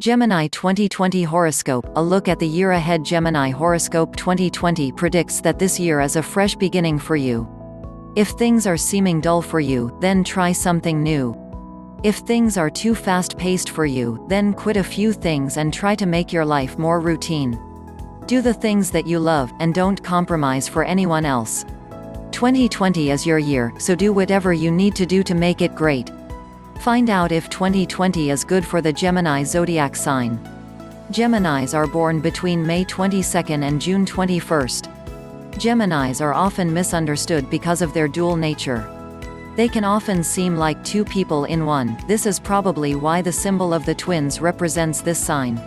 Gemini 2020 Horoscope. A look at the year ahead. Gemini Horoscope 2020 predicts that this year is a fresh beginning for you. If things are seeming dull for you, then try something new. If things are too fast-paced for you, then quit a few things and try to make your life more routine. Do the things that you love, and don't compromise for anyone else. 2020 is your year, so do whatever you need to do to make it great. Find out if 2020 is good for the Gemini zodiac sign. Geminis are born between May 22 and June 21. Geminis are often misunderstood because of their dual nature. They can often seem like two people in one. This is probably why the symbol of the twins represents this sign.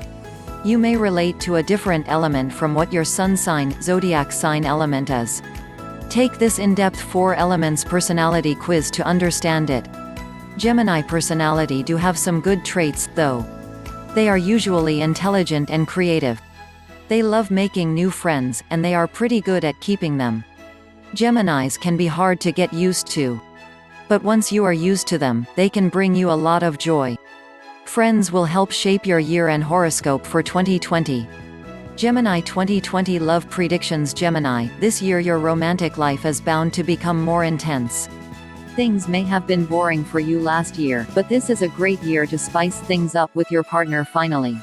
You may relate to a different element from what your sun sign, zodiac sign element is. Take this in-depth 4 elements personality quiz to understand it. Gemini personality do have some good traits, though. They are usually intelligent and creative. They love making new friends, and they are pretty good at keeping them. Geminis can be hard to get used to. But once you are used to them, they can bring you a lot of joy. Friends will help shape your year and horoscope for 2020. Gemini 2020 Love Predictions. Gemini, this year your romantic life is bound to become more intense. Things may have been boring for you last year, but this is a great year to spice things up with your partner finally.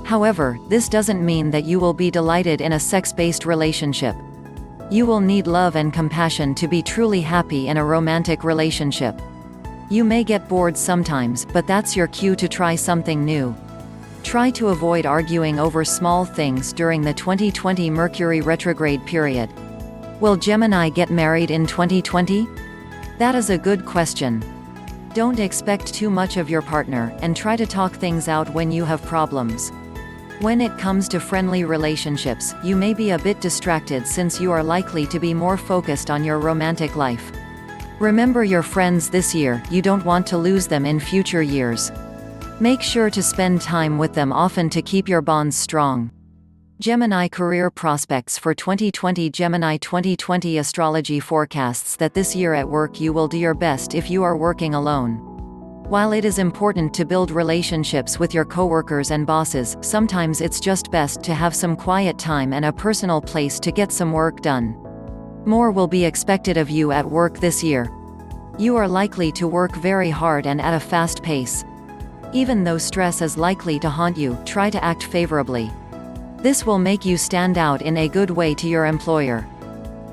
However, this doesn't mean that you will be delighted in a sex-based relationship. You will need love and compassion to be truly happy in a romantic relationship. You may get bored sometimes, but that's your cue to try something new. Try to avoid arguing over small things during the 2020 Mercury retrograde period. Will Gemini get married in 2020? That is a good question. Don't expect too much of your partner, and try to talk things out when you have problems. When it comes to friendly relationships, you may be a bit distracted since you are likely to be more focused on your romantic life. Remember your friends this year, you don't want to lose them in future years. Make sure to spend time with them often to keep your bonds strong. Gemini career prospects for 2020. Gemini 2020 astrology forecasts that this year at work you will do your best if you are working alone. While it is important to build relationships with your coworkers and bosses, sometimes it's just best to have some quiet time and a personal place to get some work done. More will be expected of you at work this year. You are likely to work very hard and at a fast pace. Even though stress is likely to haunt you, try to act favorably. This will make you stand out in a good way to your employer.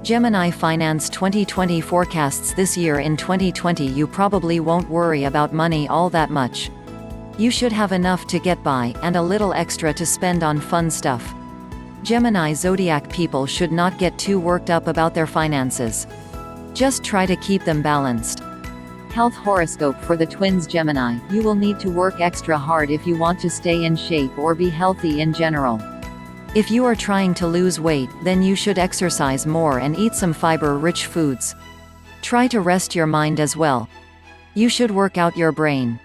Gemini finance 2020 forecasts this year. In 2020 you probably won't worry about money all that much. You should have enough to get by, and a little extra to spend on fun stuff. Gemini zodiac people should not get too worked up about their finances. Just try to keep them balanced. Health horoscope for the twins. Gemini, you will need to work extra hard if you want to stay in shape or be healthy in general. If you are trying to lose weight, then you should exercise more and eat some fiber-rich foods. Try to rest your mind as well. You should work out your brain.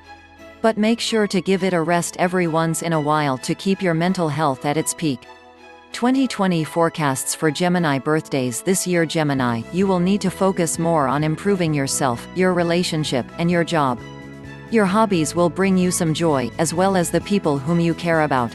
But make sure to give it a rest every once in a while to keep your mental health at its peak. 2020 forecasts for Gemini birthdays. This year Gemini, you will need to focus more on improving yourself, your relationship, and your job. Your hobbies will bring you some joy, as well as the people whom you care about.